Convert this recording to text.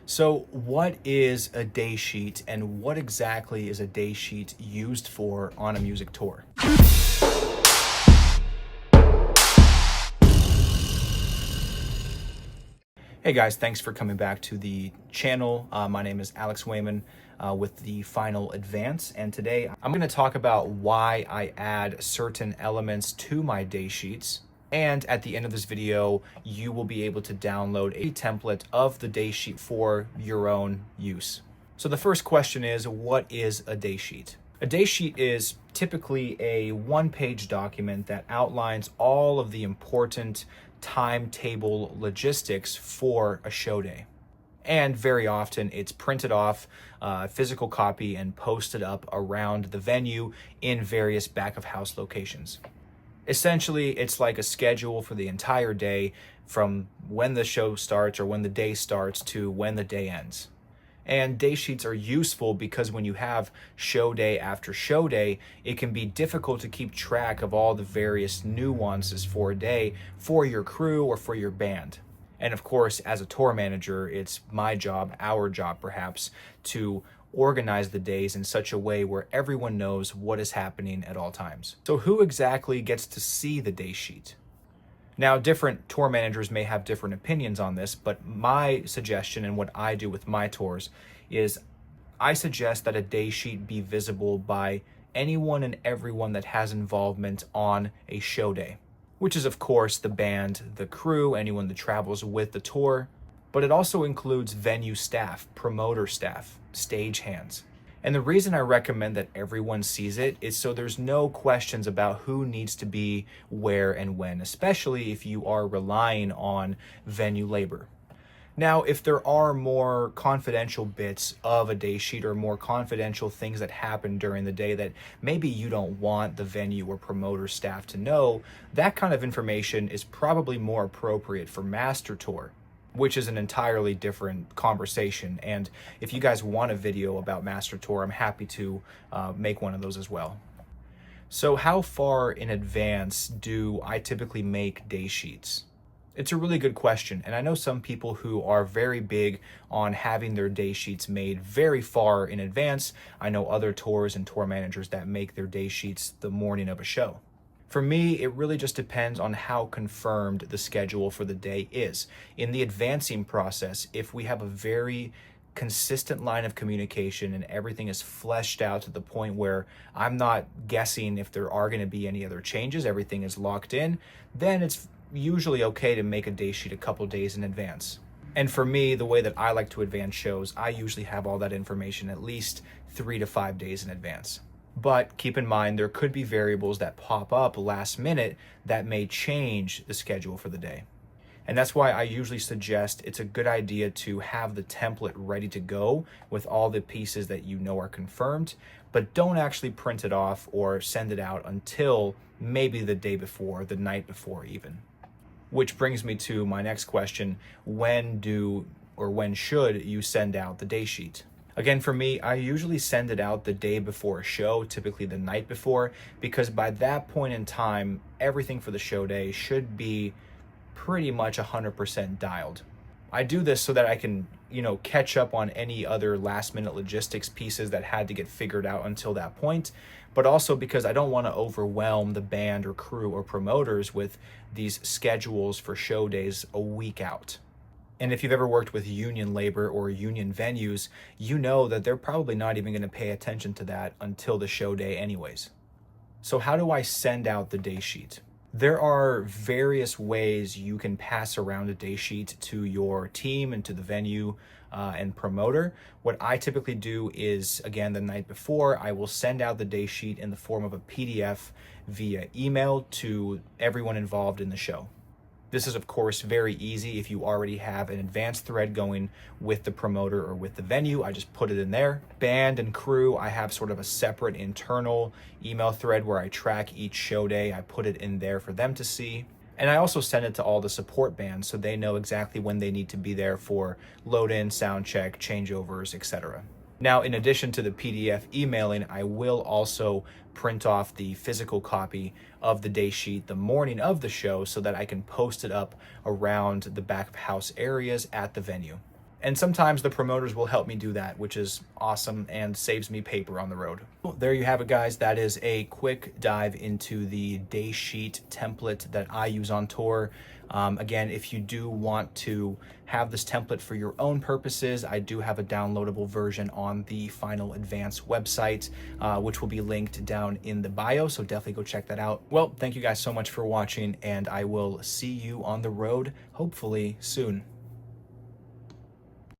So what is a day sheet and what exactly is a day sheet used for on a music tour? Hey guys, thanks for coming back to the channel. My name is Alex Wayman with the Final Advance, and today I'm going to talk about why I add certain elements to my day sheets. And at the end of this video, you will be able to download a template of the day sheet for your own use. So the first question is, what is a day sheet? A day sheet is typically a one-page document that outlines all of the important timetable logistics for a show day. And very often it's printed off, physical copy, and posted up around the venue in various back of house locations. Essentially, it's like a schedule for the entire day from when the show starts or when the day starts to when the day ends. And day sheets are useful because when you have show day after show day, it can be difficult to keep track of all the various nuances for a day for your crew or for your band. And of course, as a tour manager, it's my job, our job perhaps, to organize the days in such a way where everyone knows what is happening at all times. So who exactly gets to see the day sheet? Now, different tour managers may have different opinions on this, but my suggestion and what I do with my tours is I suggest that a day sheet be visible by anyone and everyone that has involvement on a show day, which is of course the band, the crew, anyone that travels with the tour, but it also includes venue staff, promoter staff, stage hands. And the reason I recommend that everyone sees it is so there's no questions about who needs to be where and when, especially if you are relying on venue labor. Now, if there are more confidential bits of a day sheet or more confidential things that happen during the day that maybe you don't want the venue or promoter staff to know, that kind of information is probably more appropriate for Master Tour, which is an entirely different conversation. And if you guys want a video about Master Tour, I'm happy to make one of those as well. So how far in advance do I typically make day sheets? It's a really good question. And I know some people who are very big on having their day sheets made very far in advance. I know other tours and tour managers that make their day sheets the morning of a show. For me, it really just depends on how confirmed the schedule for the day is. In the advancing process, if we have a very consistent line of communication and everything is fleshed out to the point where I'm not guessing if there are going to be any other changes, everything is locked in, then it's usually okay to make a day sheet a couple days in advance. And for me, the way that I like to advance shows, I usually have all that information at least 3 to 5 days in advance. But keep in mind, there could be variables that pop up last minute that may change the schedule for the day. And that's why I usually suggest it's a good idea to have the template ready to go with all the pieces that you know are confirmed, but don't actually print it off or send it out until maybe the day before, the night before even. Which brings me to my next question: when should you send out the day sheet? Again, for me, I usually send it out the day before a show, typically the night before, because by that point in time, everything for the show day should be pretty much 100% dialed. I do this so that I can, catch up on any other last minute logistics pieces that had to get figured out until that point, but also because I don't want to overwhelm the band or crew or promoters with these schedules for show days a week out. And if you've ever worked with union labor or union venues, you know that they're probably not even going to pay attention to that until the show day anyways. So how do I send out the day sheet? There are various ways you can pass around a day sheet to your team and to the venue and promoter. What I typically do is, again, the night before, I will send out the day sheet in the form of a PDF via email to everyone involved in the show. This is, of course, very easy if you already have an advanced thread going with the promoter or with the venue. I just put it in there. Band and crew, I have sort of a separate internal email thread where I track each show day. I put it in there for them to see. And I also send it to all the support bands so they know exactly when they need to be there for load in, sound check, changeovers, etc. Now, in addition to the PDF emailing, I will also print off the physical copy of the day sheet the morning of the show so that I can post it up around the back of house areas at the venue. And sometimes the promoters will help me do that, which is awesome and saves me paper on the road. Well, there you have it, guys. That is a quick dive into the day sheet template that I use on tour. Again, if you do want to have this template for your own purposes, I do have a downloadable version on the Final Advance website, which will be linked down in the bio, so definitely go check that out. Well, thank you guys so much for watching, and I will see you on the road, hopefully soon.